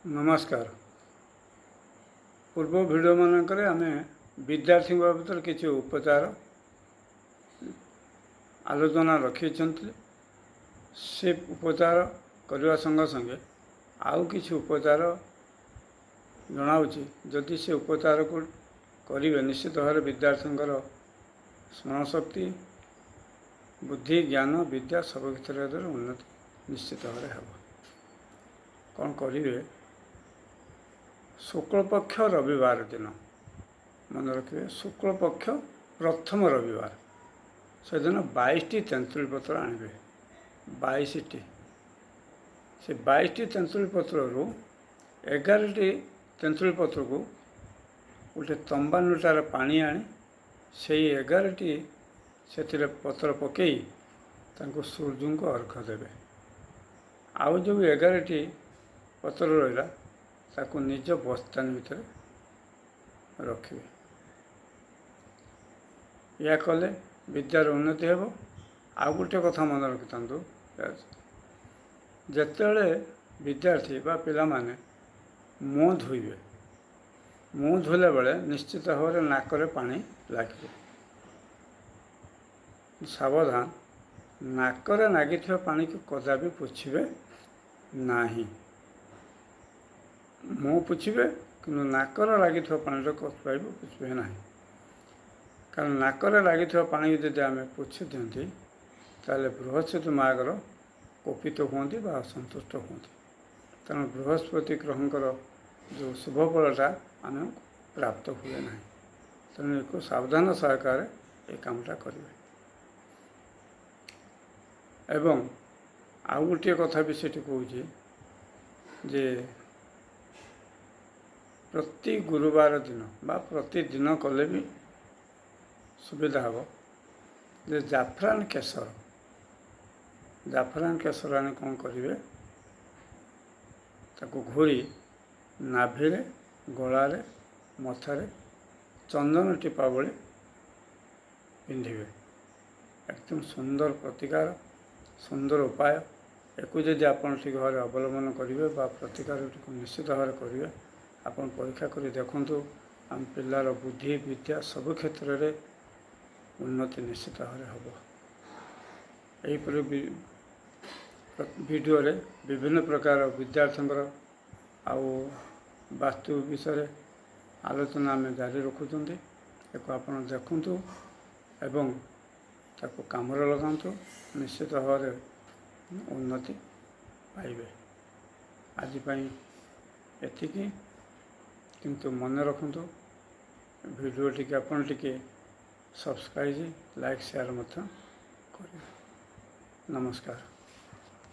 नमस्कार। पूर्व भिडियो मानकरे आमे विद्यार्थी बाबद किसी उपचार आलोचना रखी से उपचार करने संगे संगे आउ किसी उपचार जनाऊँगी जदि से उपचार को करेंगे निश्चित भाव विद्यार्थी स्मरण शक्ति बुद्धि ज्ञान विद्या सब क्षेत्र में उन्नति निश्चित भाव है। कौन करेंगे शुक्ल पक्ष रविवार दिन मन रखिए शुक्ल पक्ष प्रथम रविवार से दिन 22टी तेंतुली पत्र आने 22टी से 22टी तेंतुली पत्र 11टी तेंतुली पत्र को गोटे तंबा लोटार पानी आनी से 11टी से पत्र पकई सूर्य को अर्घ देवे आउ जो 11टी पत्र रहा ताकू निज बस्तान भितर रखिए। या कले विद्यार उन्नति हेब। आउ गोटे कथा मन रखि था जिते विद्यार्थी बा पिला माने मुँह धोइबे मुँह धोला बेले निश्चित भाव नाकरे पानी लगे सावधान नाकरे नागी पानी को कदापि पोछिबे नाही। मुँह पोछिबे कि नाकर लगी पानी कदापि पोछिबे ना कारण नाकर लगी पानी जब आम पोछि दिखती ताले बृहस्पति मागर कोपित होती असंतुष्ट होती तेणु बृहस्पति ग्रहंकर जो शुभ फलटा आम प्राप्त हुए ना तेणु एक सावधान सहकार ये कामटा करेंगे। एवं आउ गोटे कथा भी सेठी कहूँ जे प्रति गुरुवार दिन बा प्रतिदिन कले भी सुविधा हम जे जाफरान केसर आने कौन करेंगे ताको घोरी नाभिरे गलारे मथारे चंदन टीपा बड़े पिंधे एकदम सुंदर प्रतिकार सुंदर उपाय एक जदि आपड़ ठीक भाव अवलम्बन करेंगे प्रतिकार निश्चित भाव करेंगे आपन परीक्षा कर देखु आम पिलार बुद्धि विद्या सब क्षेत्र में उन्नति निश्चित भाव हम। यहीपर वीडियो रे विभिन्न प्रकार विद्यार्थी आउ वास्तु विषय आलोचना आम जारी रखुंट एक आप देखु एवं ताको काम लगातु निश्चित भाव उन्नति पाइबे। आज एतिकी किंतु मन रखु वीडियो टी आपन टी सब्सक्राइब लाइक शेयर मत करें। नमस्कार।